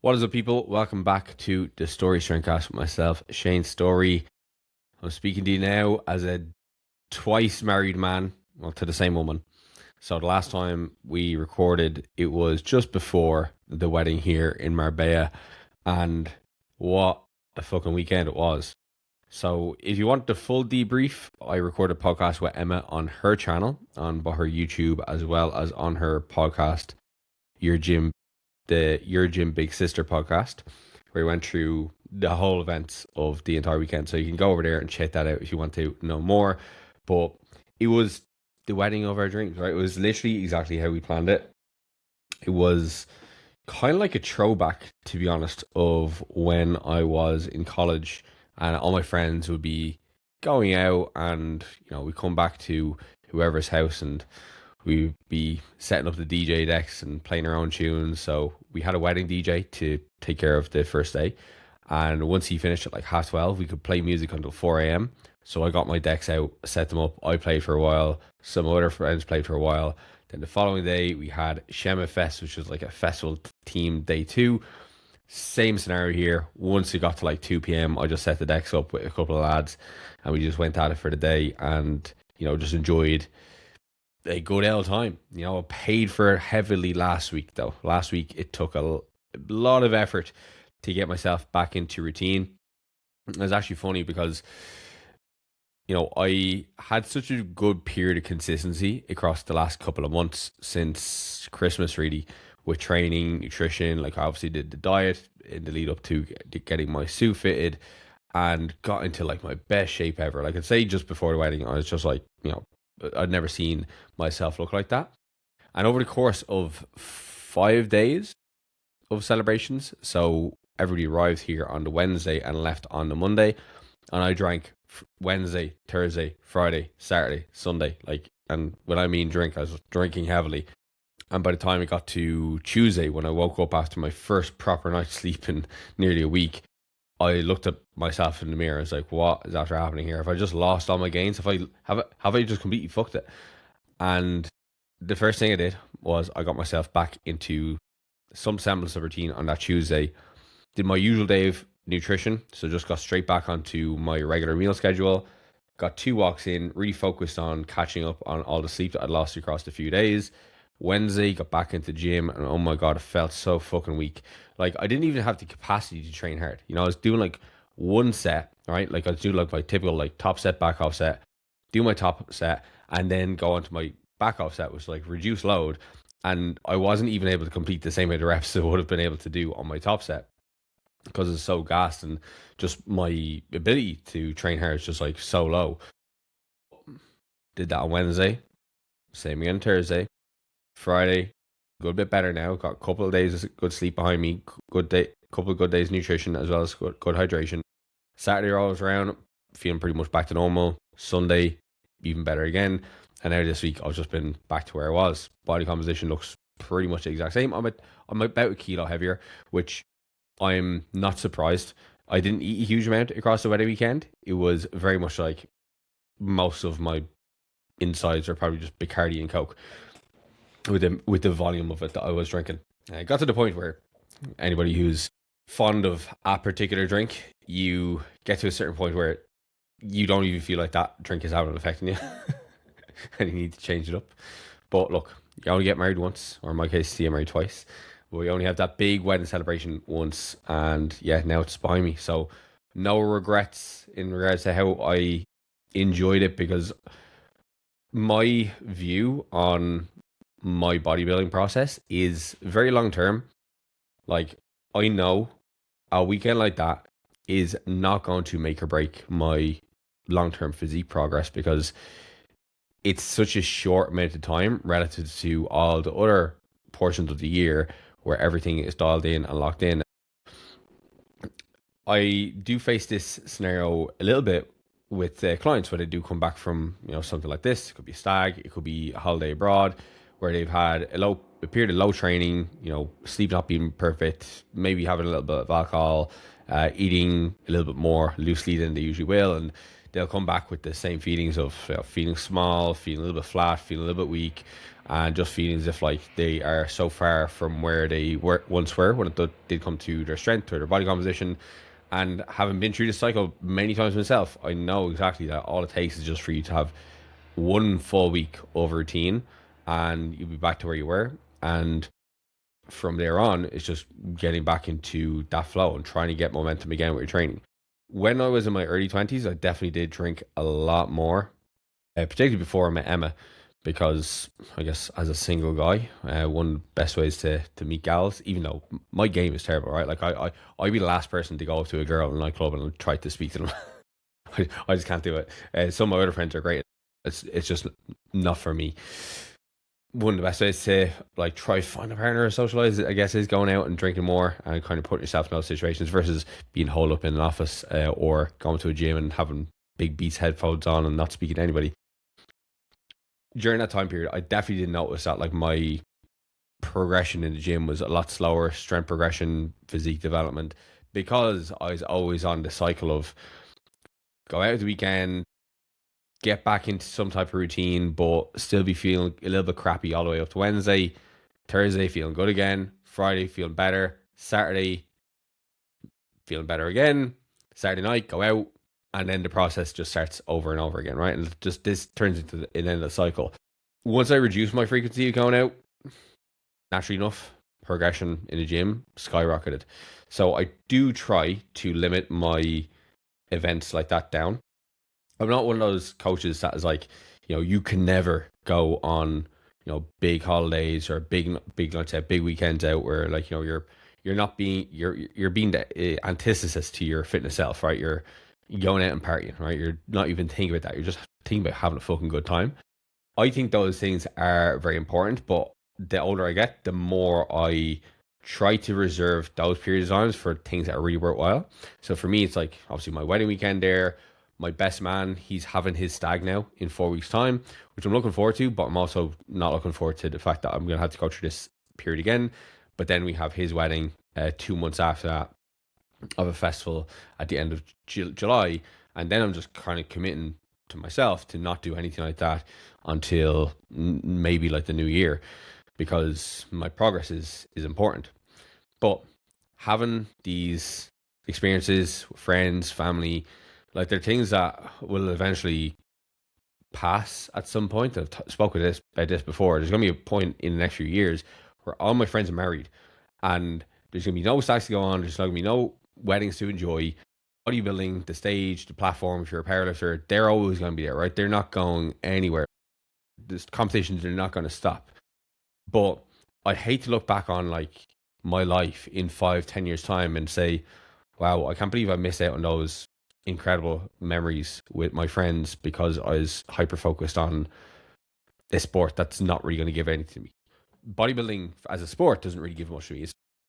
What is up, people? Welcome back to the Storey StrengthCast with myself, Shane Storey. I'm speaking to you now as a twice married man, well, to the same woman. So the last time we recorded, it was just before the wedding here in Marbella, and what a fucking weekend it was. So if you want the full debrief, I recorded a podcast with Emma on her channel, on her YouTube, as well as on her podcast, Your Gym Big Sister podcast, where we went through the whole events of the entire weekend. So you can go over there and check that out if you want to know more. But it was the wedding of our dreams, right? It was literally exactly how we planned it. It was kind of like a throwback, to be honest, of when I was in college and all my friends would be going out and, we come back to whoever's house and we'd be setting up the DJ decks and playing our own tunes. So we had a wedding DJ to take care of the first day. And once he finished at like 12:30, we could play music until 4 a.m. So I got my decks out, set them up. I played for a while. Some other friends played for a while. Then the following day, we had Shema Fest, which was like a festival team day 2. Same scenario here. Once it got to like 2 p.m., I just set the decks up with a couple of lads and we just went at it for the day and, just enjoyed a good old time. I paid for it heavily last week, though. Last week, it took a lot of effort to get myself back into routine. It was actually funny because, I had such a good period of consistency across the last couple of months since Christmas, really, with training, nutrition. Like, I obviously did the diet in the lead up to getting my suit fitted and got into like my best shape ever. Like, I'd say just before the wedding, I was just like, I'd never seen myself look like that. And over the course of 5 days of celebrations, so everybody arrived here on the Wednesday and left on the Monday, and I drank Wednesday, Thursday, Friday, Saturday, Sunday. And when I mean drink, I was drinking heavily. And by the time it got to Tuesday, when I woke up after my first proper night's sleep in nearly a week, I looked at myself in the mirror. I was like, what is after happening here? Have I just lost all my gains? Have I just completely fucked it? And the first thing I did was I got myself back into some semblance of routine on that Tuesday. Did my usual day of nutrition. So just got straight back onto my regular meal schedule. Got 2 walks in, really focused on catching up on all the sleep that I'd lost across a few days. Wednesday, got back into the gym, and oh my God, it felt so fucking weak. Like, I didn't even have the capacity to train hard. I was doing like one set, right? Like, I was doing like my typical like top set, back off set, do my top set, and then go on to my back off set, which was like reduce load. And I wasn't even able to complete the same amount of reps that I would have been able to do on my top set because it's so gassed, and just my ability to train hard is just like so low. Did that on Wednesday, same again Thursday. Friday, a good bit better now. Got a couple of days of good sleep behind me. Couple of good days of nutrition as well as good hydration. Saturday rolls around, feeling pretty much back to normal. Sunday, even better again. And now this week, I've just been back to where I was. Body composition looks pretty much the exact same. I'm about a kilo heavier, which I'm not surprised. I didn't eat a huge amount across the wedding weekend. It was very much like most of my insides are probably just Bacardi and Coke with the volume of it that I was drinking. I got to the point where anybody who's fond of a particular drink, you get to a certain point where you don't even feel like that drink is having an effect on you and you need to change it up. But look, you only get married once, or in my case, see, married twice. But we only have that big wedding celebration once, and yeah, now it's behind me. So no regrets in regards to how I enjoyed it, because my view on my bodybuilding process is very long term. Like, I know a weekend like that is not going to make or break my long term physique progress, because it's such a short amount of time relative to all the other portions of the year where everything is dialed in and locked in. I do face this scenario a little bit with clients when they do come back from something like this. It could be a stag, it could be a holiday abroad, where they've had a period of low training, sleep not being perfect, maybe having a little bit of alcohol, eating a little bit more loosely than they usually will, and they'll come back with the same feelings of feeling small, feeling a little bit flat, feeling a little bit weak, and just feeling as if like they are so far from where they once were when it did come to their strength or their body composition. And having been through this cycle many times myself, I know exactly that all it takes is just for you to have one full week of routine and you'll be back to where you were. And from there on, it's just getting back into that flow and trying to get momentum again with your training. When I was in my early 20s, I definitely did drink a lot more, particularly before I met Emma, because I guess as a single guy, one of the best ways to meet gals, even though my game is terrible, right? Like I'd be the last person to go up to a girl in a nightclub and try to speak to them. I just can't do it. Some of my other friends are great. It's just not for me. One of the best ways to like try find a partner or socialize, I guess, is going out and drinking more and kind of putting yourself in those situations versus being holed up in an office or going to a gym and having big Beats headphones on and not speaking to anybody. During that time period, I definitely did notice that like my progression in the gym was a lot slower, strength progression, physique development, because I was always on the cycle of go out at the weekend, get back into some type of routine, but still be feeling a little bit crappy all the way up to Wednesday. Thursday, feeling good again. Friday, feeling better. Saturday, feeling better again. Saturday night, go out. And then the process just starts over and over again, right? And just this turns into an endless cycle. Once I reduce my frequency of going out, naturally enough, progression in the gym skyrocketed. So I do try to limit my events like that down. I'm not one of those coaches that is like, you can never go on, big holidays or let's say big weekends out where like, you're not being, you're being the antithesis to your fitness self, right? You're going out and partying, right? You're not even thinking about that. You're just thinking about having a fucking good time. I think those things are very important, but the older I get, the more I try to reserve those periods of times for things that are really worthwhile. So for me, it's like obviously my wedding weekend there. My best man, he's having his stag now in 4 weeks' time, which I'm looking forward to, but I'm also not looking forward to the fact that I'm going to have to go through this period again. But then we have his wedding 2 months after that of a festival at the end of July. And then I'm just kind of committing to myself to not do anything like that until maybe like the new year, because my progress is important. But having these experiences with friends, family, like they're things that will eventually pass at some point. I've spoken about this before. There's going to be a point in the next few years where all my friends are married and there's going to be no stacks to go on. There's not going to be no weddings to enjoy. Bodybuilding, the stage, the platform, if you're a powerlifter, they're always going to be there, right? They're not going anywhere. This competitions are not going to stop. But I'd hate to look back on like my life in 5-10 years time and say, wow, I can't believe I missed out on those incredible memories with my friends because I was hyper focused on a sport that's not really going to give anything to me. Bodybuilding as a sport doesn't really give much to me.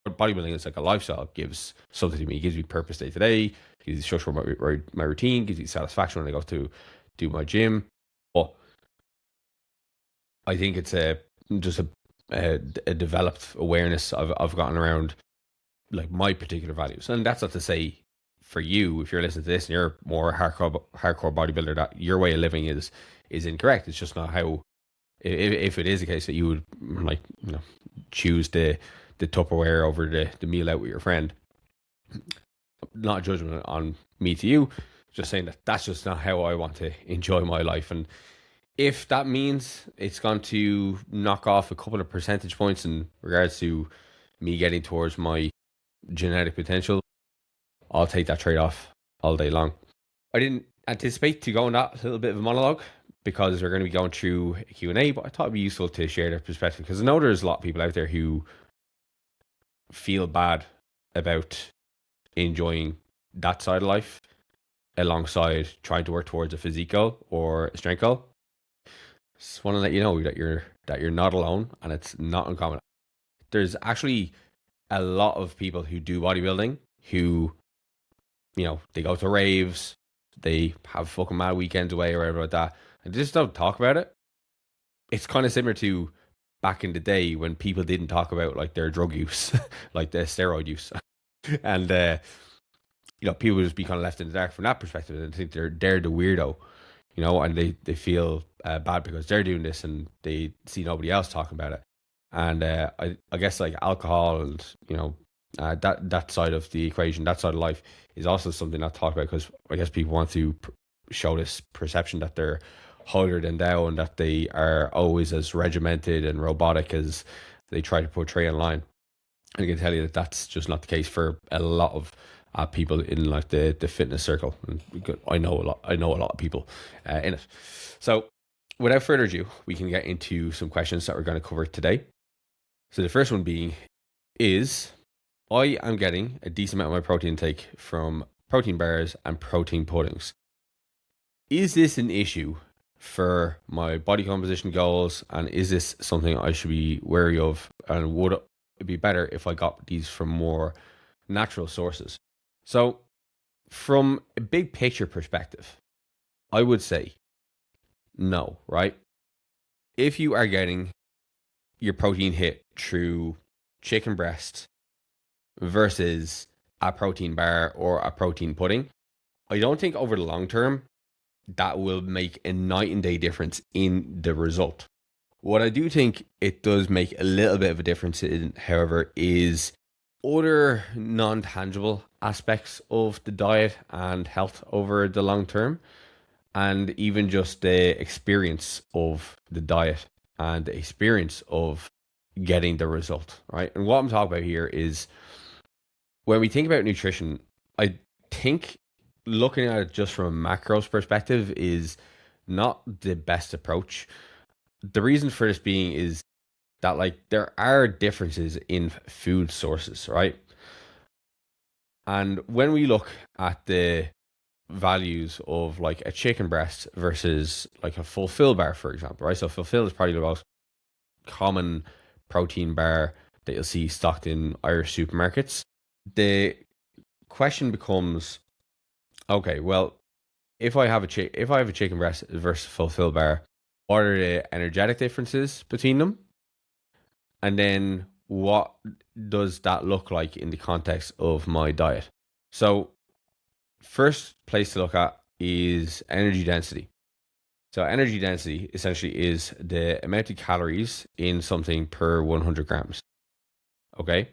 Bodybuilding is like a lifestyle. It gives something to me. It gives me purpose day to day. Gives me structure for my routine. Gives me satisfaction when I go to do my gym. But I think it's just a developed awareness I've gotten around like my particular values. And that's not to say for you, if you're listening to this and you're more hardcore bodybuilder, that your way of living is incorrect. It's just not how. If it is the case that you would like, choose the Tupperware over the meal out with your friend, not a judgment on me to you, just saying that that's just not how I want to enjoy my life. And if that means it's going to knock off a couple of percentage points in regards to me getting towards my genetic potential, I'll take that trade-off all day long. I didn't anticipate to go on that little bit of a monologue because we're going to be going through a Q&A, but I thought it'd be useful to share their perspective because I know there's a lot of people out there who feel bad about enjoying that side of life alongside trying to work towards a physique goal or a strength goal. Just want to let you know that you're not alone, and it's not uncommon. There's actually a lot of people who do bodybuilding who, they go to raves, they have fucking mad weekends away or whatever like that, and they just don't talk about it. It's kind of similar to back in the day when people didn't talk about like their drug use, like their steroid use, and people just be kind of left in the dark from that perspective and think they're the weirdo. and they feel bad because they're doing this and they see nobody else talking about it. And I guess like alcohol and that side of the equation, that side of life, is also something not talked about, because I guess people want to show this perception that they're holier than thou and that they are always as regimented and robotic as they try to portray online. And I can tell you that that's just not the case for a lot of people in like the fitness circle. And I know a lot. I know a lot of people in it. So, without further ado, we can get into some questions that we're going to cover today. So the first one being is, I am getting a decent amount of my protein intake from protein bars and protein puddings. Is this an issue for my body composition goals? And is this something I should be wary of? And would it be better if I got these from more natural sources? So from a big picture perspective, I would say no, right? If you are getting your protein hit through chicken breast versus a protein bar or a protein pudding, I don't think over the long term that will make a night and day difference in the result. What I do think it does make a little bit of a difference in, however, is other non-tangible aspects of the diet and health over the long term, and even just the experience of the diet and the experience of getting the result, right? And what I'm talking about here is, when we think about nutrition, I think looking at it just from a macros perspective is not the best approach. The reason for this being is that like there are differences in food sources, right? And when we look at the values of like a chicken breast versus like a fulfill bar, for example, right? So fulfill is probably the most common protein bar that you'll see stocked in Irish supermarkets. The question becomes, okay, well, if I have a chicken breast versus fulfill bar, what are the energetic differences between them? And then what does that look like in the context of my diet? So first place to look at is energy density. So energy density essentially is the amount of calories in something per 100 grams. Okay.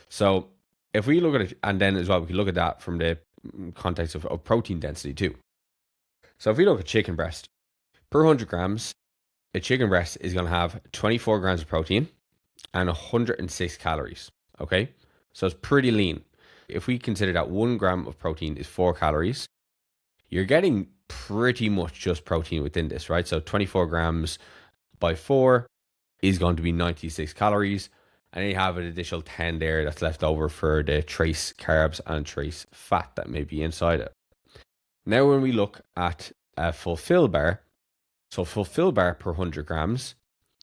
So if we look at it, and then as well, we can look at that from the context of protein density too. So if we look at chicken breast, per 100 grams, a chicken breast is going to have 24 grams of protein and 106 calories. Okay. So it's pretty lean. If we consider that 1 gram of protein is 4 calories, you're getting pretty much just protein within this, right? So 24 grams by 4 is going to be 96 calories. And then you have an additional 10 there that's left over for the trace carbs and trace fat that may be inside it. Now, when we look at a fulfill bar, so fulfill bar per 100 grams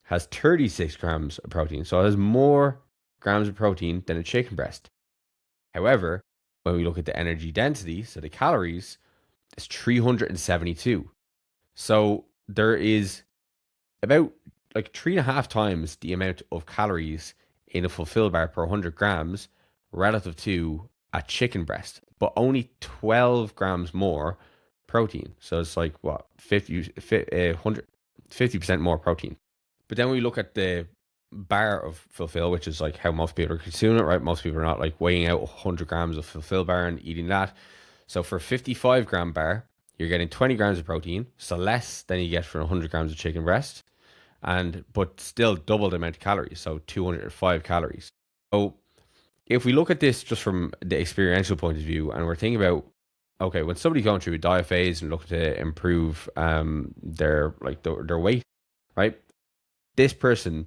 has 36 grams of protein. So it has more grams of protein than a chicken breast. However, when we look at the energy density, so the calories, it's 372. So there is about like 3.5 times the amount of calories in a fulfill bar per 100 grams relative to a chicken breast, but only 12 grams more protein. So it's like what, 50% more protein. But then we look at the bar of fulfill, which is like how most people are consuming it, right? Most people are not like weighing out 100 grams of fulfill bar and eating that. So for 55 gram bar, you're getting 20 grams of protein, so less than you get for 100 grams of chicken breast, but still double the amount of calories, so 205 calories. So if we look at this just from the experiential point of view, and we're thinking about, okay, when somebody's going through a diet phase and looking to improve their weight, right? This person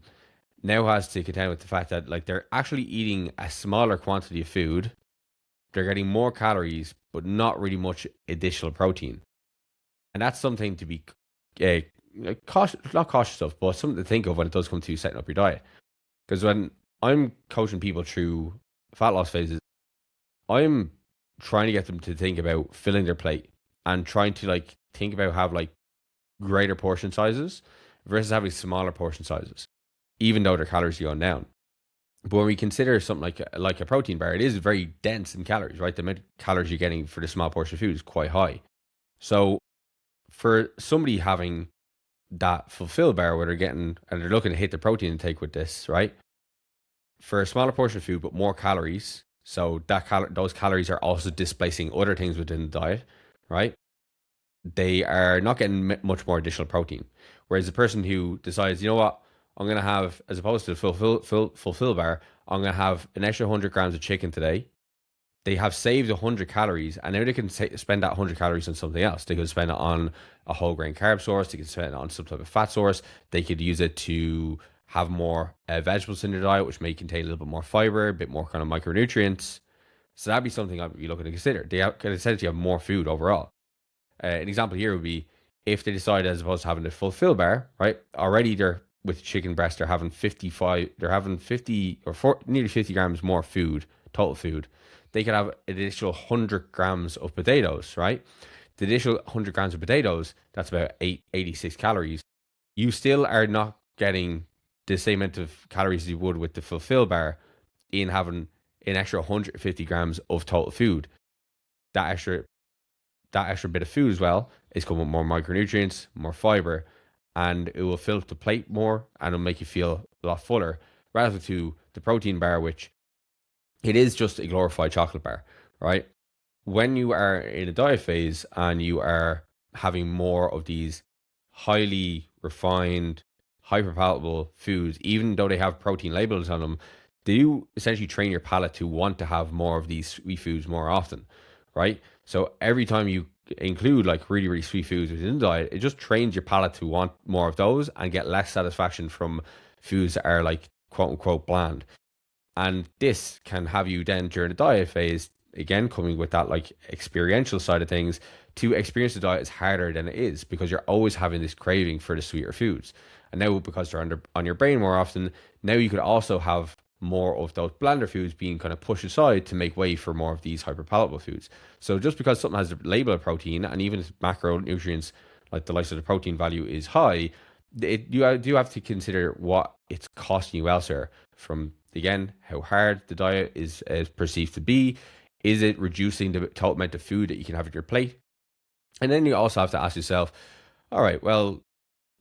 now has to contend with the fact that like they're actually eating a smaller quantity of food. They're getting more calories, but not really much additional protein. And that's something to be not cautious of, but something to think of when it does come to setting up your diet. Because when I'm coaching people through fat loss phases, I'm trying to get them to think about filling their plate and trying to like think about have like greater portion sizes versus having smaller portion sizes, even though their calories are going down. But when we consider something like a protein bar, it is very dense in calories, right? The amount of calories you're getting for the small portion of food is quite high. So for somebody having that fulfill bar where they're getting and they're looking to hit the protein intake with this, right? For a smaller portion of food, but more calories. So those calories are also displacing other things within the diet, right? They are not getting much more additional protein. Whereas the person who decides, you know what, I'm going to have, as opposed to the fulfill bar, I'm going to have an extra 100 grams of chicken today. They have saved 100 calories, and now they can spend that 100 calories on something else. They could spend it on a whole grain carb source. They could spend it on some type of fat source. They could use it to have more vegetables in their diet, which may contain a little bit more fiber, a bit more kind of micronutrients. So that'd be something I'd be looking to consider. They can essentially have more food overall. An example here would be if they decide, as opposed to having a fulfill bar, right? Already they're with chicken breast, they're having 50 or nearly 50 grams more food, total food. They could have an additional 100 grams of potatoes, right? The additional 100 grams of potatoes, that's about 86 calories. You still are not getting the same amount of calories as you would with the fulfill bar in having an extra 150 grams of total food. That extra bit of food as well is coming with more micronutrients, more fiber, and it will fill up the plate more and it'll make you feel a lot fuller, rather to the protein bar, which it is just a glorified chocolate bar, right? When you are in a diet phase and you are having more of these highly refined, hyper-palatable foods, even though they have protein labels on them, they do essentially train your palate to want to have more of these sweet foods more often, right? So every time you include like really, really sweet foods within the diet, it just trains your palate to want more of those and get less satisfaction from foods that are like quote unquote bland. And this can have you then during the diet phase, again, coming with that like experiential side of things, to experience the diet is harder than it is because you're always having this craving for the sweeter foods. And now because they're on your brain more often, now you could also have more of those blander foods being kind of pushed aside to make way for more of these hyperpalatable foods. So just because something has a label of protein and even its macronutrients, like the likes of the protein value is high, you do have to consider what it's costing you elsewhere from, again, how hard the diet is perceived to be. Is it reducing the total amount of food that you can have at your plate? And then you also have to ask yourself, all right, well,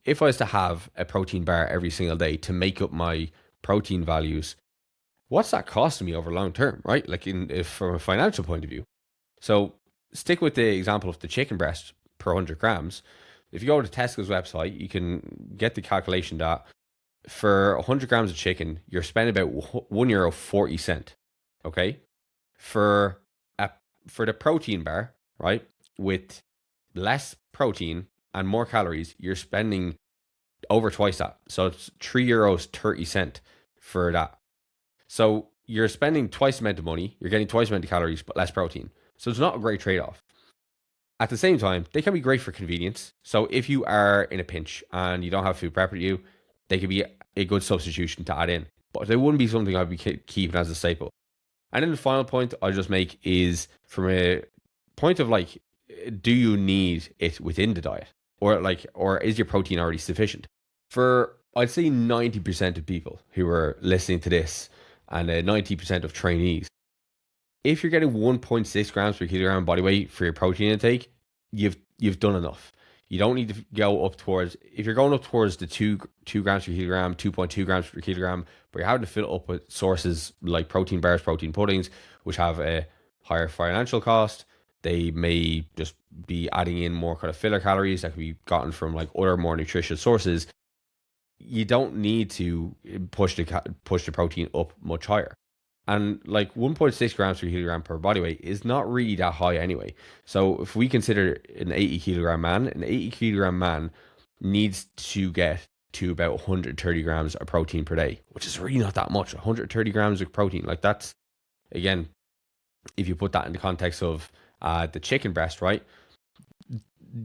if I was to have a protein bar every single day to make up my protein values, what's that costing me over long term, right? Like from a financial point of view. So stick with the example of the chicken breast per 100 grams. If you go to Tesco's website, you can get the calculation that for 100 grams of chicken, you're spending about €1.40. Okay. For the protein bar, right, with less protein and more calories, you're spending over twice that. So it's €3.30 for that. So you're spending twice the amount of money, you're getting twice the amount of calories, but less protein. So it's not a great trade-off. At the same time, they can be great for convenience. So if you are in a pinch and you don't have food prepped for you, they could be a good substitution to add in. But they wouldn't be something I'd be keeping as a staple. And then the final point I'll just make is from a point of like, do you need it within the diet? Or is your protein already sufficient? For, I'd say 90% of people who are listening to this and 90% of trainees, if you're getting 1.6 grams per kilogram body weight for your protein intake, you've done enough. You don't need to go up towards, if you're going up towards the 2 grams per kilogram, 2.2 grams per kilogram, but you're having to fill it up with sources like protein bars, protein puddings, which have a higher financial cost. They may just be adding in more kind of filler calories that can be gotten from like other more nutritious sources. You don't need to push the protein up much higher. And like 1.6 grams per kilogram per body weight is not really that high anyway. So if we consider an 80 kilogram man needs to get to about 130 grams of protein per day, which is really not that much. 130 grams of protein, like that's, again, if you put that in the context of the chicken breast, right?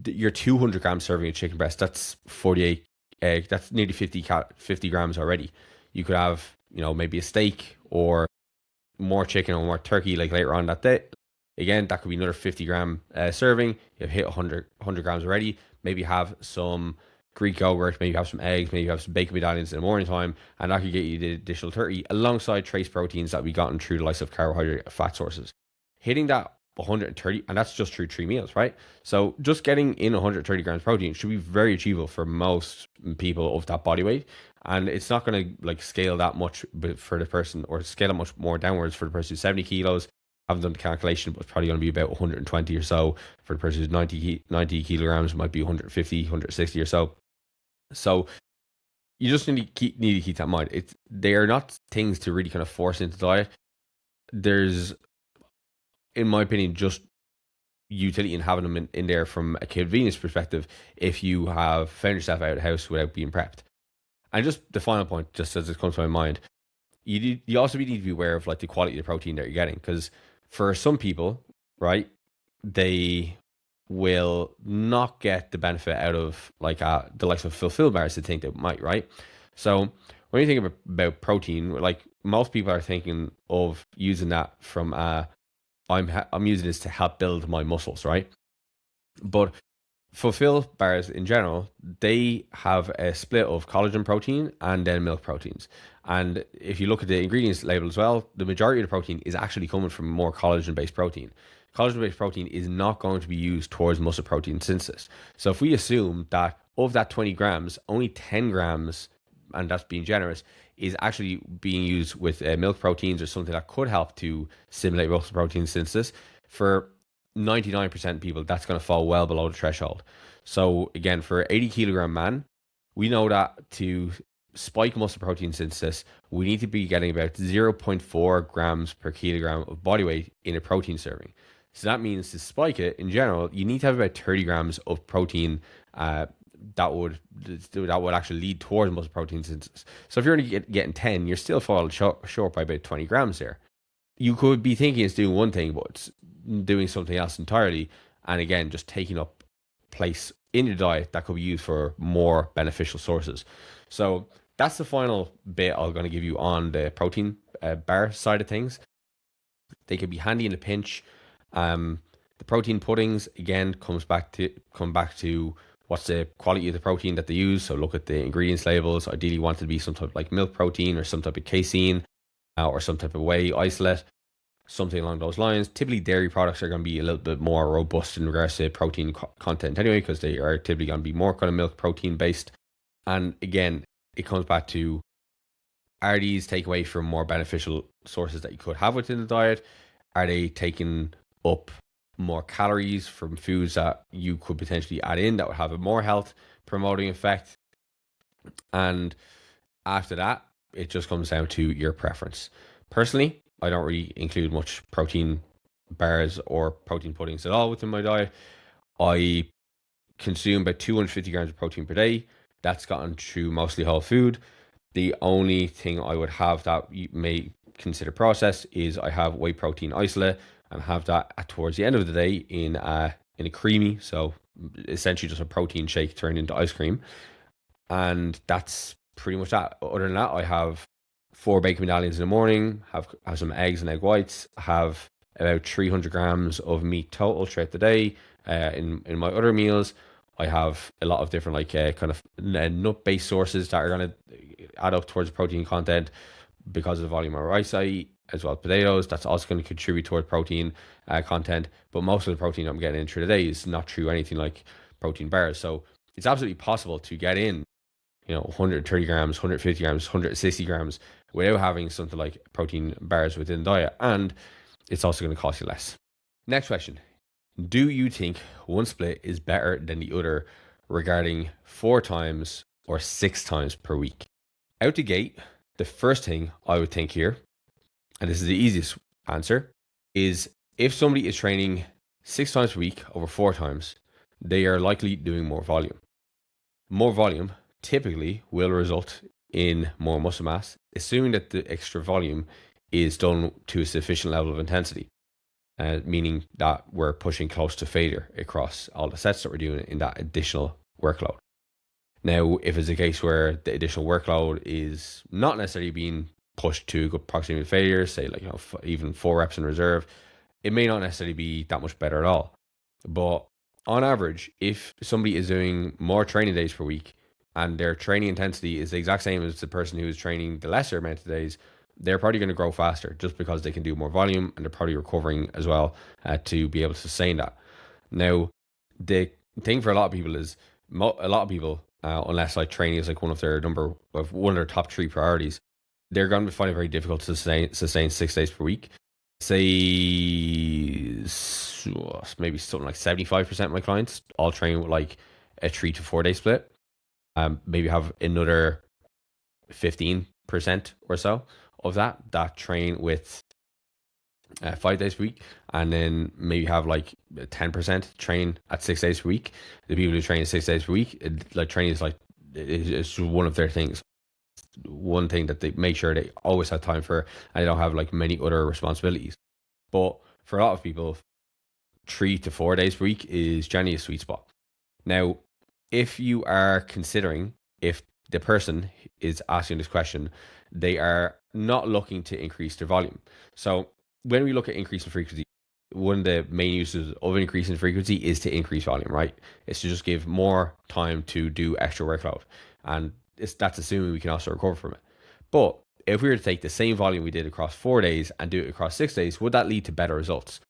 Your 200 gram serving of chicken breast, that's 48, that's nearly 50 grams already. You could have, maybe a steak or more chicken or more turkey like later on that day. Again, that could be another 50 gram serving. You've hit 100 grams already. Maybe have some Greek yogurt, maybe have some eggs, maybe have some bacon medallions in the morning time, and that could get you the additional 30 alongside trace proteins that we gotten through the likes of carbohydrate fat sources. Hitting that 130, and that's just through 3 meals, right? So just getting in 130 grams protein should be very achievable for most people of that body weight. And it's not going to like scale that much for the person, or scale that much more downwards for the person who's 70 kilos. I haven't done the calculation, but it's probably going to be about 120 or so. For the person who's 90 kilograms, it might be 150, 160 or so. So you just need to keep that in mind. They are not things to really kind of force into diet. There's, in my opinion, just utility in having them in there from a convenience perspective if you have found yourself out of the house without being prepped. And just the final point, just as it comes to my mind, you also need to be aware of like the quality of the protein that you're getting, because for some people, right, they will not get the benefit out of like the likes of fulfilled bars they think they might, right? So when you think about protein, like most people are thinking of using that from I'm using this to help build my muscles, right? But fulfill bars in general, they have a split of collagen protein and then milk proteins. And if you look at the ingredients label as well, the majority of the protein is actually coming from more collagen based protein. Collagen based protein is not going to be used towards muscle protein synthesis. So if we assume that of that 20 grams, only 10 grams, and that's being generous, is actually being used with milk proteins or something that could help to stimulate muscle protein synthesis, for 99% of people, that's going to fall well below the threshold. So again, for 80 kilogram man, we know that to spike muscle protein synthesis, we need to be getting about 0.4 grams per kilogram of body weight in a protein serving. So that means to spike it in general, you need to have about 30 grams of protein that would actually lead towards muscle protein synthesis. So if you're only getting 10, you're still falling short by about 20 grams there. You could be thinking it's doing one thing, but it's doing something else entirely. And again, just taking up place in your diet that could be used for more beneficial sources. So that's the final bit I'm going to give you on the protein bar side of things. They could be handy in a pinch. The protein puddings, again, come back to what's the quality of the protein that they use. So look at the ingredients labels. Ideally want it to be some type of like milk protein or some type of casein or some type of whey isolate, something along those lines. Typically dairy products are going to be a little bit more robust in regards to protein content anyway, because they are typically going to be more kind of milk protein based. And again, it comes back to, are these take away from more beneficial sources that you could have within the diet? Are they taking up more calories from foods that you could potentially add in that would have a more health promoting effect? And after that, it just comes down to your preference. Personally, I don't really include much protein bars or protein puddings at all within my diet. I consume about 250 grams of protein per day. That's gotten through mostly whole food. The only thing I would have that you may consider processed is I have whey protein isolate, and have that towards the end of the day in a creamy, so essentially just a protein shake turned into ice cream. And that's pretty much that. Other than that, I have 4 bacon medallions in the morning, have some eggs and egg whites, have about 300 grams of meat total throughout the day. In my other meals, I have a lot of different like kind of nut-based sources that are going to add up towards the protein content because of the volume of rice I eat, as well as potatoes. That's also going to contribute toward protein content. But most of the protein I'm getting in through the day is not through anything like protein bars. So it's absolutely possible to get in 130 grams, 150 grams, 160 grams without having something like protein bars within the diet. And it's also going to cost you less. Next question. Do you think one split is better than the other regarding 4 times or 6 times per week? Out the gate, the first thing I would think here, and this is the easiest answer, is if somebody is training 6 times per week over 4 times, they are likely doing more volume. More volume typically will result in more muscle mass, assuming that the extra volume is done to a sufficient level of intensity, meaning that we're pushing close to failure across all the sets that we're doing in that additional workload. Now, if it's a case where the additional workload is not necessarily being pushed to good proximity to failure, say like even 4 reps in reserve, it may not necessarily be that much better at all. But on average, if somebody is doing more training days per week and their training intensity is the exact same as the person who is training the lesser amount of days, they're probably going to grow faster just because they can do more volume and they're probably recovering as well to be able to sustain that. Now, the thing for a lot of people is a lot of people, unless like training is like one of their top three priorities, they're going to find it very difficult to sustain 6 days per week. Say maybe something like 75% of my clients all train with like a 3 to 4 day split. Maybe have another 15% or so of that train with 5 days per week, and then maybe have like 10% train at 6 days per week. The people who train 6 days per week, like training is like it's one of their things. One thing that they make sure they always have time for, and they don't have like many other responsibilities. But for a lot of people, 3 to 4 days per week is generally a sweet spot. Now, if you are considering, if the person is asking this question, they are not looking to increase their volume. So when we look at increase in frequency, one of the main uses of increase in frequency is to increase volume, right? It's to just give more time to do extra workload. And that's assuming we can also recover from it. But if we were to take the same volume we did across 4 days and do it across 6 days, would that lead to better results?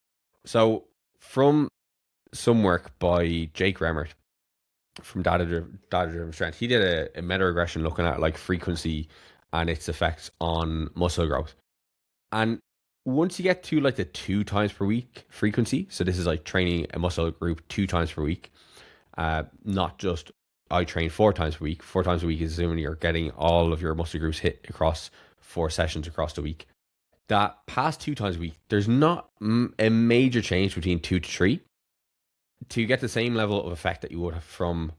So from some work by Jake Remmert from Data Driven Strength, he did a meta regression looking at like frequency and its effects on muscle growth. And once you get to like the 2 times per week frequency, so this is like training a muscle group 2 times per week, not just I train 4 times per week. 4 times a week is assuming you're getting all of your muscle groups hit across 4 sessions across the week. That past 2 times a week, there's not a major change between 2 to 3. To get the same level of effect that you would have from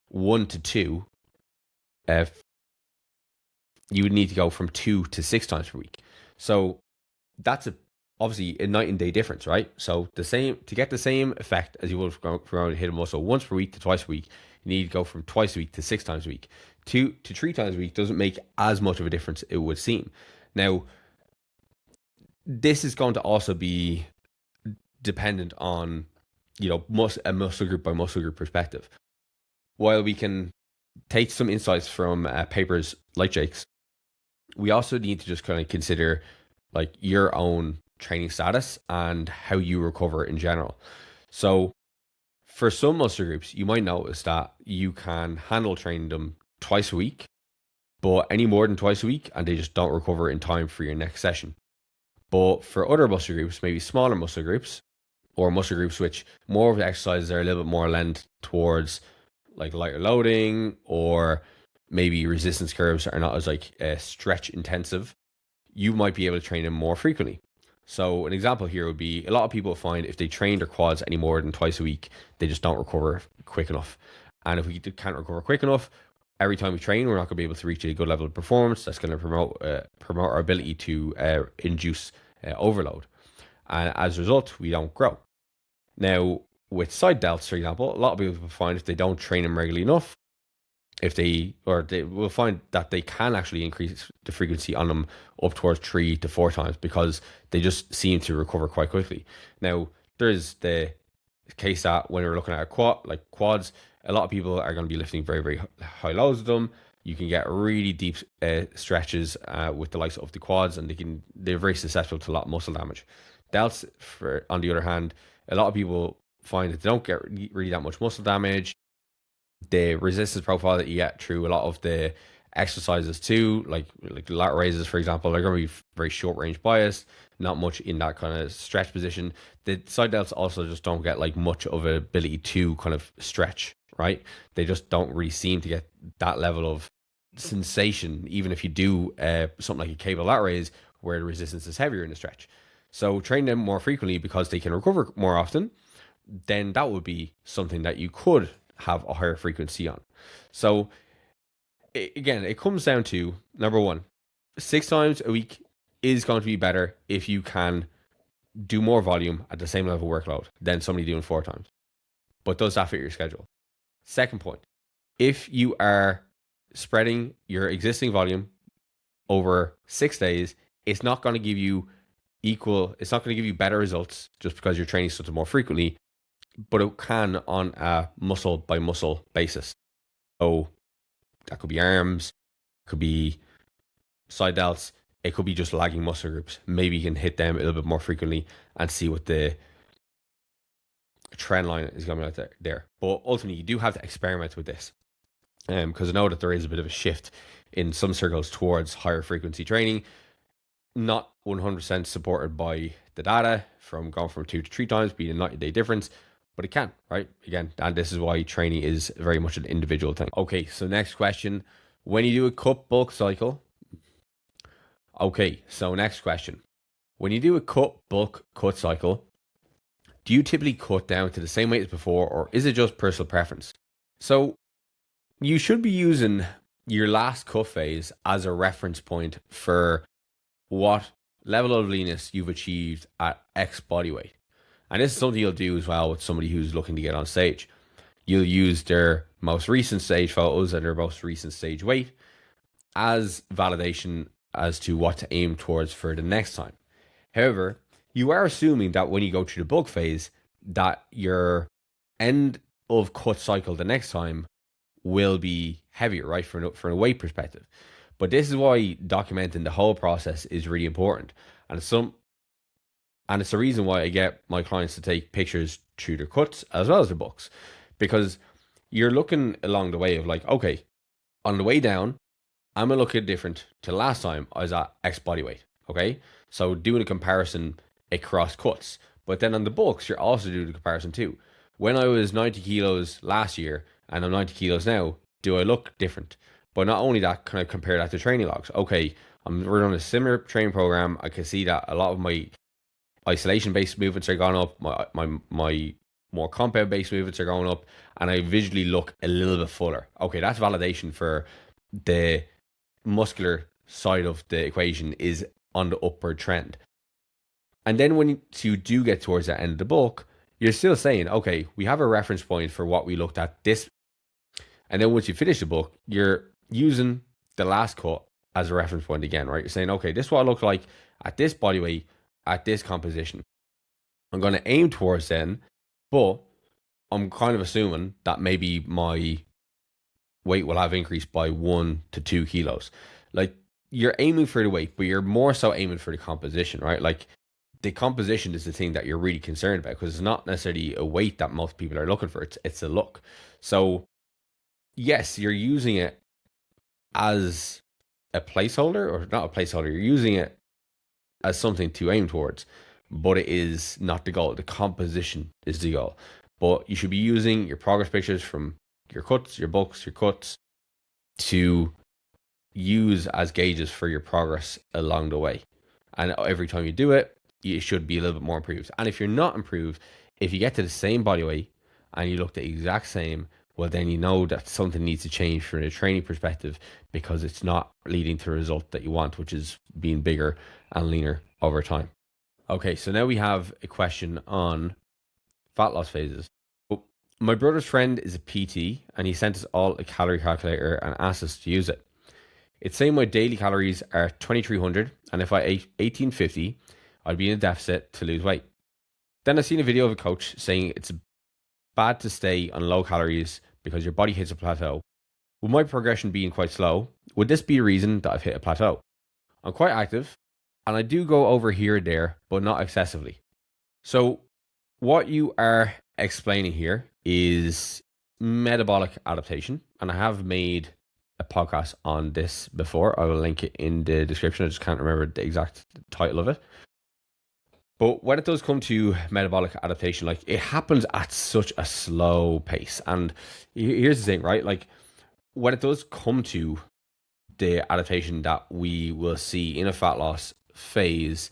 1 to 2, you would need to go from 2 to 6 times per week. So that's obviously a night and day difference, right? So to get the same effect as you would from hit a muscle once per week to twice a week, you need to go from twice a week to 6 times a week. 2 to 3 times a week doesn't make as much of a difference, it would seem. Now, this is going to also be dependent on, a muscle group by muscle group perspective. While we can take some insights from papers like Jake's, we also need to just kind of consider like your own training status and how you recover in general. So for some muscle groups, you might notice that you can handle training them twice a week, but any more than twice a week, and they just don't recover in time for your next session. But for other muscle groups, maybe smaller muscle groups, or muscle groups which more of the exercises are a little bit more lent towards like lighter loading, or maybe resistance curves are not as like stretch intensive, you might be able to train them more frequently. So an example here would be, a lot of people find if they train their quads any more than twice a week, they just don't recover quick enough. And if we can't recover quick enough, every time we train, we're not going to be able to reach a good level of performance that's going to promote our ability to induce overload. And as a result, we don't grow. Now, with side delts, for example, a lot of people find if they don't train them regularly enough, they will find that they can actually increase the frequency on them up towards 3 to 4 times because they just seem to recover quite quickly. Now, there's the case that when we're looking at quads, a lot of people are going to be lifting very, very high loads of them. You can get really deep stretches with the likes of the quads, and they're very susceptible to a lot of muscle damage. Delts, on the other hand, a lot of people find that they don't get really that much muscle damage. The resistance profile that you get through a lot of the exercises too, like lat raises, for example, they're going to be very short range biased, not much in that kind of stretch position. The side delts also just don't get like much of an ability to kind of stretch, right? They just don't really seem to get that level of sensation, even if you do something like a cable lat raise where the resistance is heavier in the stretch. So train them more frequently because they can recover more often, then that would be something that you could have a higher frequency on. So again, it comes down to, number one, 6 times a week is going to be better if you can do more volume at the same level of workload than somebody doing 4 times. But does that fit your schedule? Second point, if you are spreading your existing volume over 6 days, it's not going to give you better results just because you're training something more frequently, but it can on a muscle by muscle basis. So that could be arms, could be side delts. it could be just lagging muscle groups. Maybe you can hit them a little bit more frequently and see what the trend line is going to be like there. But ultimately, you do have to experiment with this, because I know that there is a bit of a shift in some circles towards higher frequency training, not 100% supported by the data from going from 2 to 3 times being a 90-day difference, but it can, right? Again, and this is why training is very much an individual thing. Okay, so next question. When you do a cut bulk cycle, okay, so next question. When you do a cut cycle, do you typically cut down to the same weight as before, or is it just personal preference? So you should be using your last cut phase as a reference point for what level of leanness you've achieved at X body weight. And this is something you'll do as well with somebody who's looking to get on stage. You'll use their most recent stage photos and their most recent stage weight as validation as to what to aim towards for the next time. However, you are assuming that when you go through the bulk phase, that your end of cut cycle the next time will be heavier, right? From a weight perspective. But this is why documenting the whole process is really important. And it's the reason why I get my clients to take pictures through their cuts as well as their bulks. Because you're looking along the way of like, okay, on the way down, I'm going to look different to last time I was at X body weight. Okay. So doing a comparison across cuts. But then on the bulks, you're also doing a comparison too. When I was 90 kilos last year and I'm 90 kilos now, do I look different? But not only that, can I compare that to training logs? Okay, we're on a similar training program. I can see that a lot of my isolation-based movements are going up. My more compound-based movements are going up, and I visually look a little bit fuller. Okay, that's validation for the muscular side of the equation is on the upward trend. And then when you do get towards the end of the bulk, you're still saying, okay, we have a reference point for what we looked at this. And then once you finish the bulk, you're using the last cut as a reference point again, right? You're saying, okay, this is what I look like at this body weight, at this composition. I'm going to aim towards then, but I'm kind of assuming that maybe my weight will have increased by 1 to 2 kilos. Like, you're aiming for the weight, but you're more so aiming for the composition, right? Like, the composition is the thing that you're really concerned about, because it's not necessarily a weight that most people are looking for. It's a look. So yes, you're using it as a placeholder, or not a placeholder. You're using it as something to aim towards, but it is not the goal. The composition is the goal. But you should be using your progress pictures from your cuts, your bulks, your cuts to use as gauges for your progress along the way. And every time you do it, you should be a little bit more improved. And if you're not improved, if you get to the same body weight and you look the exact same, well, then you know that something needs to change from a training perspective, because it's not leading to the result that you want, which is being bigger and leaner over time. Okay, so now we have a question on fat loss phases. My brother's friend is a PT, and he sent us all a calorie calculator and asked us to use it. It's saying my daily calories are 2,300, and if I ate 1,850, I'd be in a deficit to lose weight. Then I seen a video of a coach saying it's bad to stay on low calories because your body hits a plateau. With my progression being quite slow, would this be a reason that I've hit a plateau? I'm quite active, and I do go over here and there, but not excessively. So what you are explaining here is metabolic adaptation, and I have made a podcast on this before. I will link it in the description. I just can't remember the exact title of it. But when it does come to metabolic adaptation, like, it happens at such a slow pace. And here's the thing, right? Like, when it does come to the adaptation that we will see in a fat loss phase,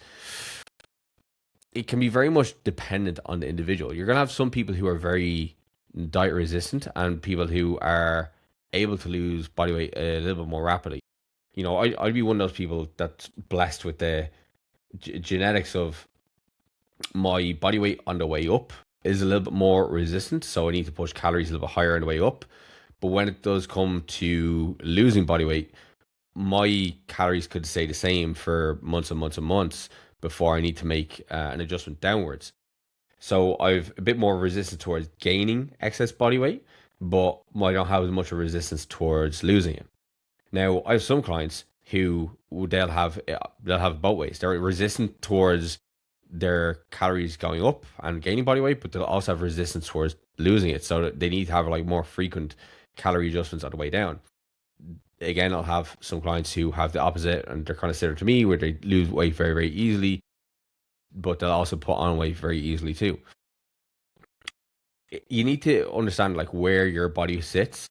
it can be very much dependent on the individual. You're going to have some people who are very diet resistant and people who are able to lose body weight a little bit more rapidly. You know, I'd be one of those people that's blessed with the genetics of my body weight on the way up is a little bit more resistant, so I need to push calories a little bit higher on the way up. But when it does come to losing body weight, my calories could stay the same for months and months and months before I need to make an adjustment downwards. So I've a bit more resistance towards gaining excess body weight, but I don't have as much of a resistance towards losing it. Now, I have some clients they'll have both ways. They're resistant towards their calories going up and gaining body weight, but they'll also have resistance towards losing it. So they need to have like more frequent calorie adjustments on the way down. Again, I'll have some clients who have the opposite, and they're kind of similar to me, where they lose weight very, very easily, but they'll also put on weight very easily too. You need to understand like where your body sits,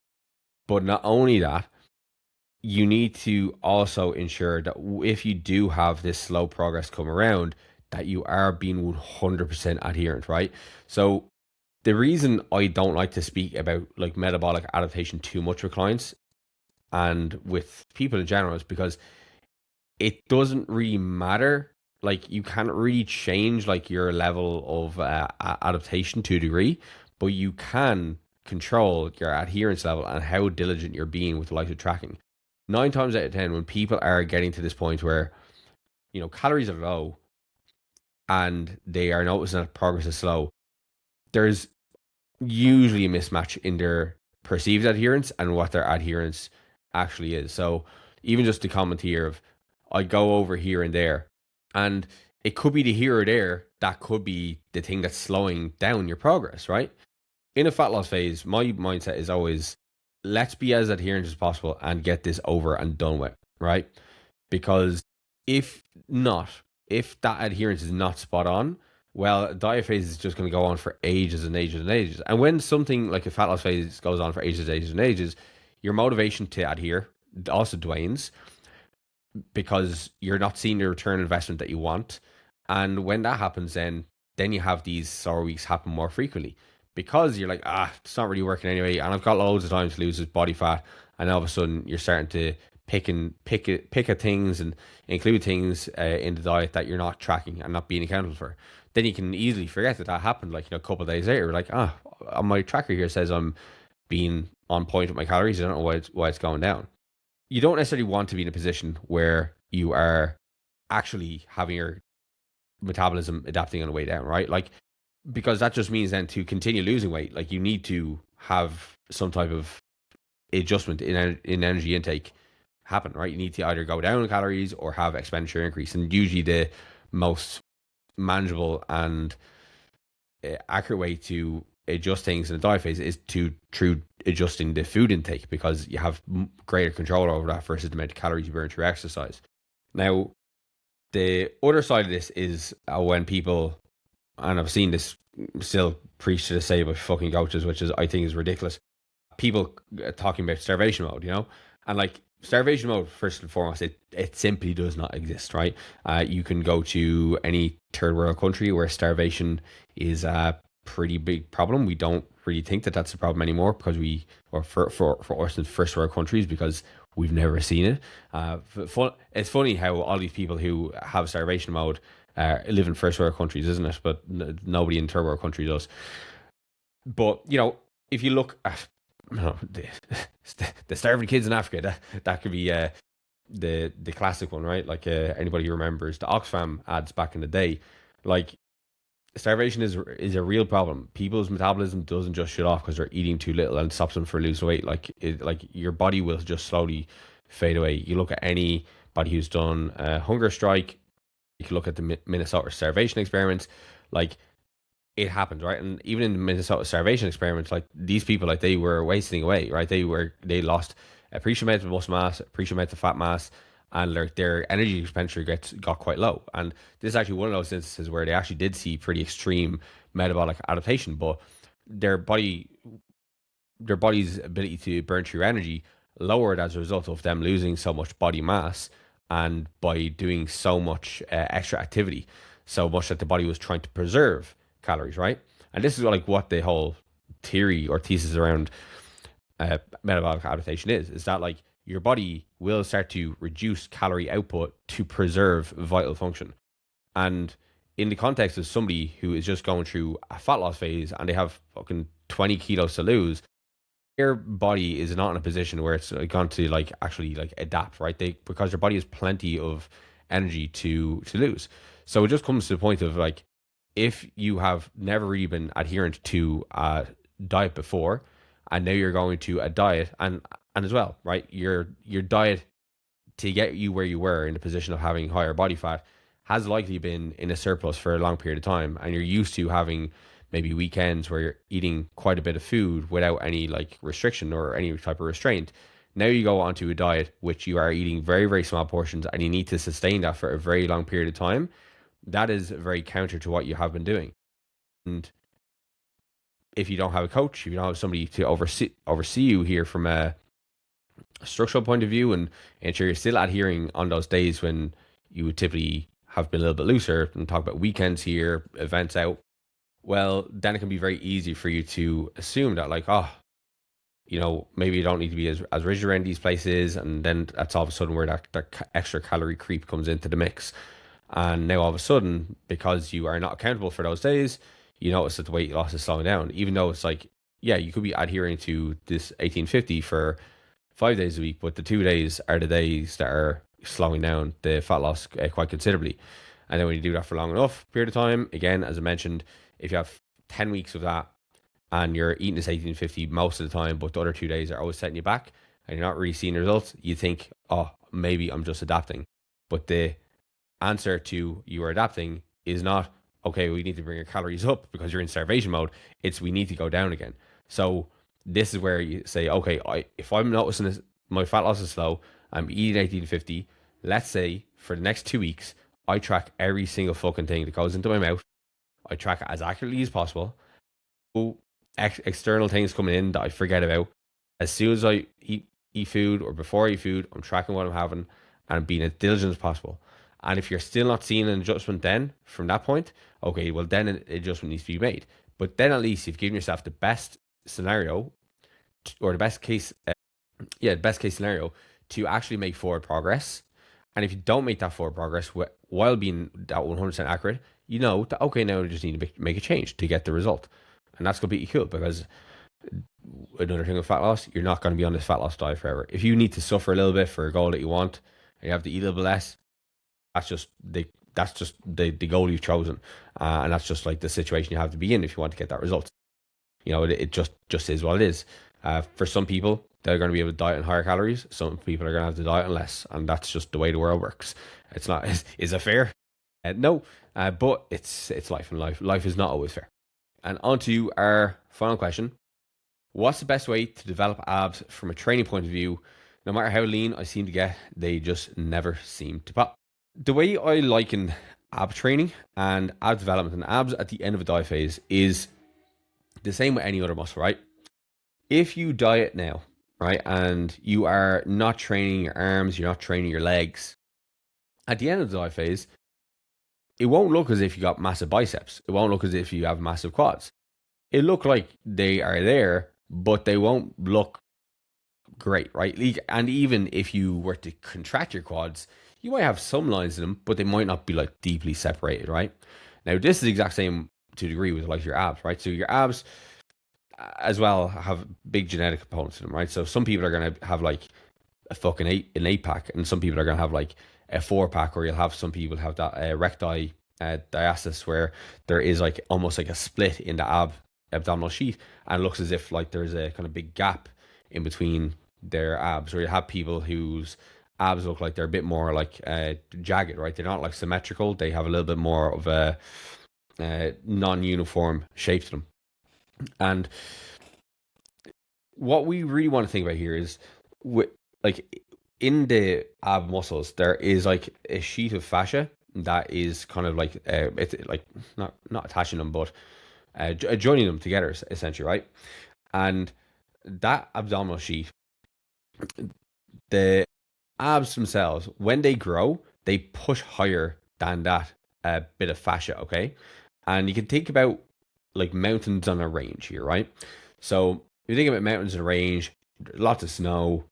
but not only that, you need to also ensure that if you do have this slow progress come around, that you are being 100% adherent, right? So the reason I don't like to speak about like metabolic adaptation too much with clients and with people in general is because it doesn't really matter. Like you can't really change like your level of adaptation to a degree, but you can control your adherence level and how diligent you're being with the likes of tracking. 9 times out of 10, when people are getting to this point where calories are low and they are noticing that progress is slow, there's usually a mismatch in their perceived adherence and what their adherence actually is. So even just the comment here of I go over here and there, and it could be the here or there that could be the thing that's slowing down your progress, right? In a fat loss phase, my mindset is always let's be as adherent as possible and get this over and done with, right? Because if not, if that adherence is not spot on, well, diet phase is just going to go on for ages and ages and ages. And when something like a fat loss phase goes on for ages and ages and ages, your motivation to adhere also dwanes because you're not seeing the return investment that you want. And when that happens, then you have these sour weeks happen more frequently because you're like, it's not really working anyway, and I've got loads of time to lose this body fat, and all of a sudden you're starting to pick at things and include things in the diet that you're not tracking and not being accountable for. Then you can easily forget that happened. Like a couple of days later, like on my tracker here says I'm being on point with my calories. I don't know why it's going down. You don't necessarily want to be in a position where you are actually having your metabolism adapting on the way down, right? Like, because that just means then to continue losing weight, like you need to have some type of adjustment in energy intake happen, right? You need to either go down in calories or have expenditure increase. And usually the most manageable and accurate way to adjust things in the diet phase is through adjusting the food intake, because you have greater control over that versus the amount of calories you burn through exercise. Now, the other side of this is when people, and I've seen this still preached to the say by fucking coaches, which is I think is ridiculous. People talking about starvation mode, and like starvation mode, first and foremost, it simply does not exist, right? You can go to any third world country where starvation is a pretty big problem. We don't really think that that's a problem anymore because for us in first world countries, because we've never seen it. It's funny how all these people who have starvation mode live in first world countries, isn't it? But nobody in third world country does. But if you look at the starving kids in Africa, that could be the classic one, right? Like anybody who remembers the Oxfam ads back in the day, like starvation is a real problem. People's metabolism doesn't just shut off because they're eating too little and stops them for losing weight. Like your body will just slowly fade away. You look at anybody who's done a hunger strike. You can look at the Minnesota starvation experiments. Like it happens, right? And even in the Minnesota starvation experiments, like these people, like they were wasting away, right? They lost appreciable amount of muscle mass, appreciable amount of fat mass, and their energy expenditure got quite low. And this is actually one of those instances where they actually did see pretty extreme metabolic adaptation, but their body's ability to burn through energy lowered as a result of them losing so much body mass and by doing so much extra activity, so much that the body was trying to preserve calories, right? And this is like what the whole theory or thesis around metabolic adaptation is that like your body will start to reduce calorie output to preserve vital function. And in the context of somebody who is just going through a fat loss phase and they have fucking 20 kilos to lose, their body is not in a position where it's going to like actually like adapt, right? Because their body has plenty of energy to lose. So it just comes to the point of like, if you have never really been adherent to a diet before, and now you're going to a diet and as well, right? Your diet to get you where you were in the position of having higher body fat has likely been in a surplus for a long period of time, and you're used to having maybe weekends where you're eating quite a bit of food without any like restriction or any type of restraint. Now you go onto a diet which you are eating very, very small portions and you need to sustain that for a very long period of time. That is very counter to what you have been doing. And if you don't have a coach, if you don't have somebody to oversee you here from a structural point of view, and ensure you're still adhering on those days when you would typically have been a little bit looser, and talk about weekends here, events out, well, then it can be very easy for you to assume that, like, oh, maybe you don't need to be as rigid around these places. And then that's all of a sudden where that extra calorie creep comes into the mix. And now all of a sudden, because you are not accountable for those days, you notice that the weight loss is slowing down, even though it's like, yeah, you could be adhering to this 1850 for 5 days a week, but the 2 days are the days that are slowing down the fat loss quite considerably. And then when you do that for long enough period of time, again, as I mentioned, if you have 10 weeks of that and you're eating this 1850 most of the time, but the other 2 days are always setting you back and you're not really seeing results, you think, oh, maybe I'm just adapting. But the answer to you are adapting is not, okay, we need to bring your calories up because you're in starvation mode. It's we need to go down again. So this is where you say, okay, if I'm noticing this, my fat loss is slow, I'm eating 1850, let's say for the next 2 weeks, I track every single fucking thing that goes into my mouth. I track it as accurately as possible. External things coming in that I forget about. As soon as I eat food or before I eat food, I'm tracking what I'm having and I'm being as diligent as possible. And if you're still not seeing an adjustment then from that point, okay, well then an adjustment needs to be made. But then at least you've given yourself the best scenario or the best case, the best case scenario to actually make forward progress. And if you don't make that forward progress while being that 100% accurate, you know that, okay, now you just need to make a change to get the result. And that's completely cool, because another thing with fat loss, you're not going to be on this fat loss diet forever. If you need to suffer a little bit for a goal that you want and you have to eat a little bit less, that's just the goal you've chosen. And that's just like the situation you have to be in if you want to get that result. It just is what it is. For some people, they're going to be able to diet on higher calories. Some people are going to have to diet on less. And that's just the way the world works. It's not, is it fair? No, but it's life, and life is not always fair. And on to our final question. What's the best way to develop abs from a training point of view? No matter how lean I seem to get, they just never seem to pop. The way I liken ab training and ab development and abs at the end of a diet phase is the same with any other muscle, right? If you diet now, right, and you are not training your arms, you're not training your legs, at the end of the diet phase, it won't look as if you got massive biceps. It won't look as if you have massive quads. It look like they are there, but they won't look great, right? And even if you were to contract your quads, you might have some lines in them, but they might not be like deeply separated, right? Now, this is the exact same to a degree with like your abs, right? So your abs as well have big genetic components to them, right? So some people are going to have like a fucking an 8-pack, and some people are going to have like a 4-pack, or you'll have some people have that recti diastasis, where there is like almost like a split in the abdominal sheath, and it looks as if like there's a kind of big gap in between their abs. Or you have people whose abs look like they're a bit more like jagged, right? They're not like symmetrical. They have a little bit more of a non-uniform shape to them. And what we really want to think about here is, like, in the ab muscles, there is like a sheet of fascia that is kind of like it's like not attaching them, but joining them together, essentially, right? And that abdominal sheath, the abs themselves, when they grow, they push higher than that bit of fascia, okay? And you can think about like mountains on a range here, right? So if you think about mountains on a range, lots of snow.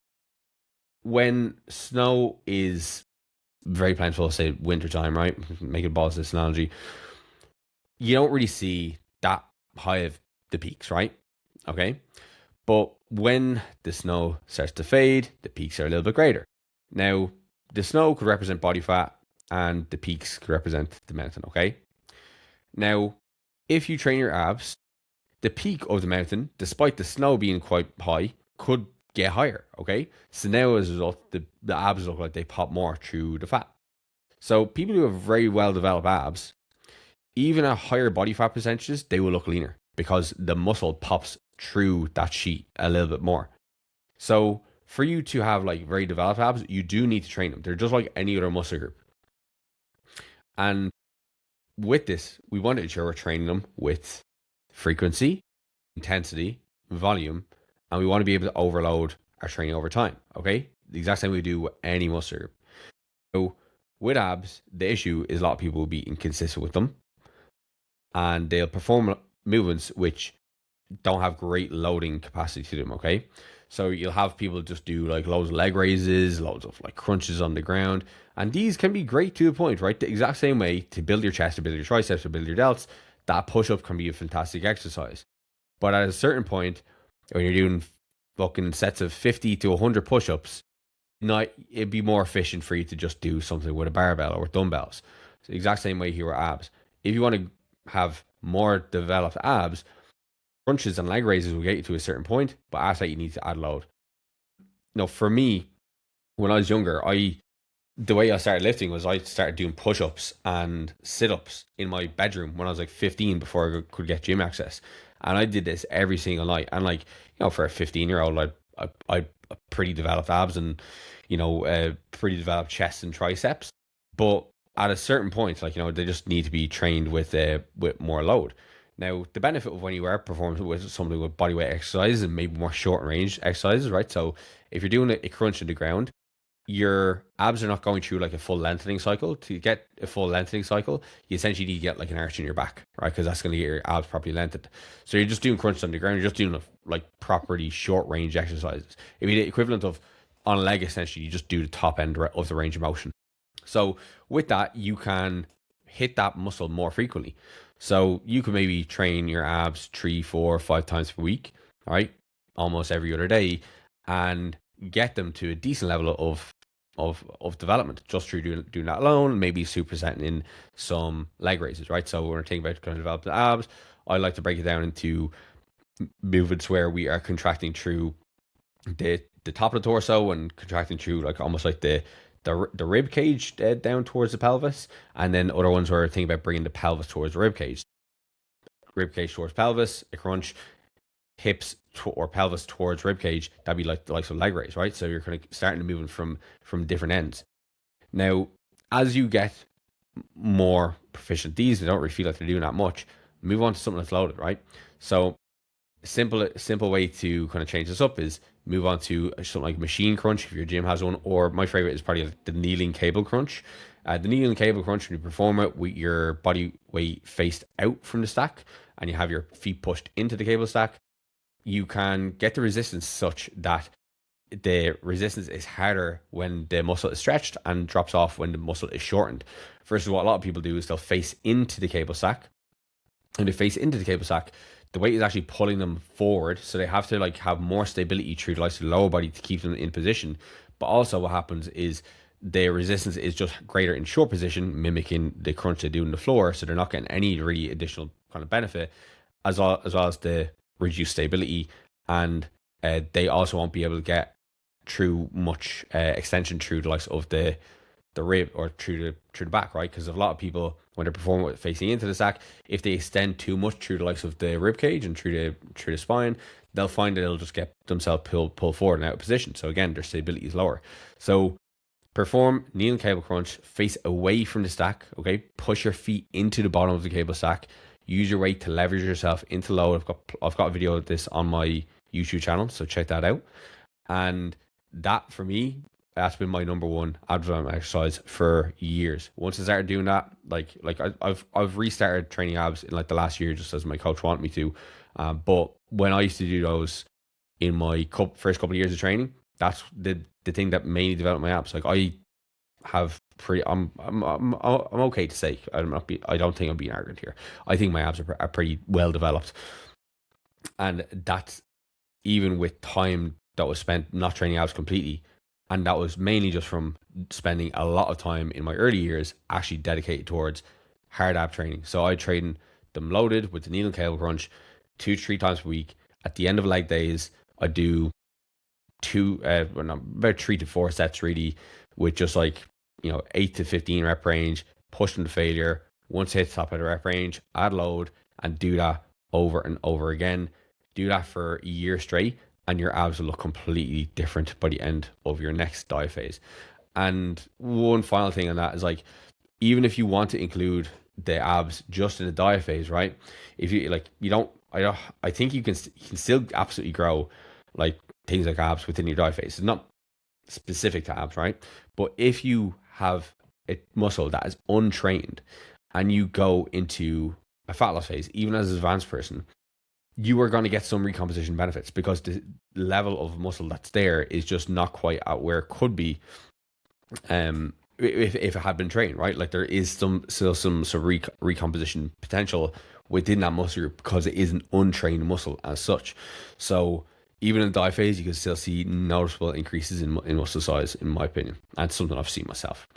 When snow is very plentiful, say wintertime, right? Make it balls this analogy. You don't really see that high of the peaks, right? Okay. But when the snow starts to fade, the peaks are a little bit greater. Now, the snow could represent body fat and the peaks could represent the mountain, okay? Now, if you train your abs, the peak of the mountain, despite the snow being quite high, could get higher. Okay. So now as a result, the abs look like they pop more through the fat. So people who have very well developed abs, even at higher body fat percentages, they will look leaner because the muscle pops through that sheet a little bit more. So for you to have like very developed abs, you do need to train them. They're just like any other muscle group. And with this, we want to ensure we're training them with frequency, intensity, volume, and we want to be able to overload our training over time. Okay. The exact same we do with any muscle group. So with abs, the issue is a lot of people will be inconsistent with them and they'll perform movements which don't have great loading capacity to them. Okay. So you'll have people just do like loads of leg raises, loads of like crunches on the ground. And these can be great to the point, right? The exact same way to build your chest, to build your triceps, to build your delts, that push up can be a fantastic exercise. But at a certain point, when you're doing fucking sets of 50 to 100 push ups, it'd be more efficient for you to just do something with a barbell or with dumbbells. It's the exact same way here with abs. If you want to have more developed abs, crunches and leg raises will get you to a certain point, but after that you need to add load. For me, when I was younger, the way I started lifting was I started doing push-ups and sit-ups in my bedroom when I was like 15 before I could get gym access. And I did this every single night. And like, for a 15-year-old, I pretty developed abs and, pretty developed chest and triceps. But at a certain point, like, they just need to be trained with more load. Now, the benefit of when you are performing with something with bodyweight exercises and maybe more short range exercises, right? So if you're doing a crunch in the ground, your abs are not going through like a full lengthening cycle. To get a full lengthening cycle, you essentially need to get like an arch in your back, right? Because that's going to get your abs properly lengthened. So you're just doing crunches on the ground. You're just doing like properly short range exercises. It'd be the equivalent of on a leg, essentially, you just do the top end of the range of motion. So with that, you can hit that muscle more frequently. So you can maybe train your abs 3, 4, 5 times per week, all right? Almost every other day, and get them to a decent level of development just through doing that alone, maybe supersetting in some leg raises, right? So when we're thinking about kind of developing the abs, I like to break it down into movements where we are contracting through the top of the torso and contracting through like almost like the rib cage down towards the pelvis, and then other ones where I think about bringing the pelvis towards the rib cage towards pelvis, a crunch, hips or pelvis towards rib cage. That'd be like the likes of leg raise, right? So you're kind of starting to move from different ends. Now, as you get more proficient, these they don't really feel like they're doing that much. Move on to something that's loaded, right? So simple way to kind of change this up is move on to something like machine crunch if your gym has one, or my favorite is probably like the kneeling cable crunch. The kneeling cable crunch, when you perform it with your body weight faced out from the stack and you have your feet pushed into the cable stack, you can get the resistance such that the resistance is harder when the muscle is stretched and drops off when the muscle is shortened. Versus what a lot of people do is they'll face into the cable stack. And they face into the cable stack, the weight is actually pulling them forward, so they have to like have more stability through the lower body to keep them in position. But also what happens is the resistance is just greater in short position, mimicking the crunch they do on the floor, so they're not getting any really additional kind of benefit, as well as the reduced stability, and they also won't be able to get through much extension through the likes of the rib or through the back, right? Because a lot of people, when they're performing with facing into the stack, if they extend too much through the likes of the rib cage and through the spine, they'll find that they'll just get themselves pulled forward and out of position. So again, their stability is lower. So perform kneeling cable crunch, face away from the stack, okay? Push your feet into the bottom of the cable stack. Use your weight to leverage yourself into load. I've got a video of this on my YouTube channel, so check that out. And that, for me, that's been my number one ab development exercise for years. Once I started doing that, I've restarted training abs in like the last year, just as my coach wanted me to. But when I used to do those in my first couple of years of training, that's the thing that mainly developed my abs. Like I have I'm okay to say I don't think I'm being arrogant here. I think my abs are pretty well developed, and that's even with time that was spent not training abs completely. And that was mainly just from spending a lot of time in my early years actually dedicated towards hard ab training. So I train them loaded with the kneeling cable crunch 2-3 times per week. At the end of leg days, I do about 3 to 4 sets really, with just like 8 to 15 rep range, push them to failure. Once hit the top of the rep range, add load, and do that over and over again. Do that for a year straight, and your abs will look completely different by the end of your next diet phase. And one final thing on that is, like, even if you want to include the abs just in the diet phase, right? If you like, you don't, I think you can still absolutely grow like things like abs within your diet phase. It's not specific to abs, right? But if you have a muscle that is untrained and you go into a fat loss phase, even as an advanced person, you are going to get some recomposition benefits, because the level of muscle that's there is just not quite at where it could be if it had been trained, right? Like, there is still some recomposition potential within that muscle group, because it is an untrained muscle as such. So even in the diet phase, you can still see noticeable increases in muscle size, in my opinion, and something I've seen myself.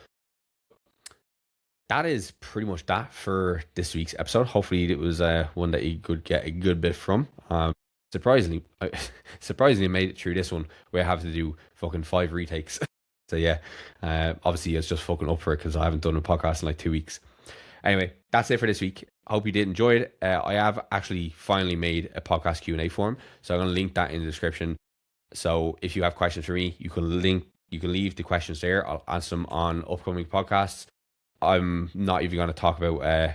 That is pretty much that for this week's episode. Hopefully it was one that you could get a good bit from. Surprisingly, I made it through this one where I have to do fucking 5 retakes. So yeah, obviously it's just fucking up for it, because I haven't done a podcast in like 2 weeks. Anyway, that's it for this week. I hope you did enjoy it. I have actually finally made a podcast Q&A form, so I'm going to link that in the description. So if you have questions for me, you can leave the questions there. I'll answer them on upcoming podcasts. I'm not even going to talk about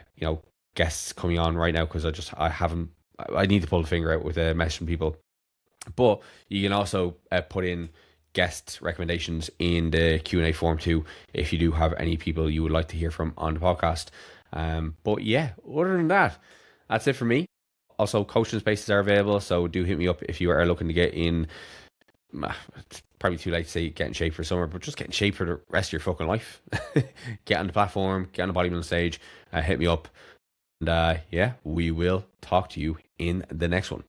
guests coming on right now, because I need to pull the finger out with messaging people. But you can also put in guest recommendations in the Q&A form too, if you do have any people you would like to hear from on the podcast. But yeah, other than that, that's it for me. Also, coaching spaces are available, so do hit me up if you are looking to get in. It's probably too late to say get in shape for summer, but just get in shape for the rest of your fucking life. Get on the platform, get on the bodybuilding stage, hit me up. And yeah, we will talk to you in the next one.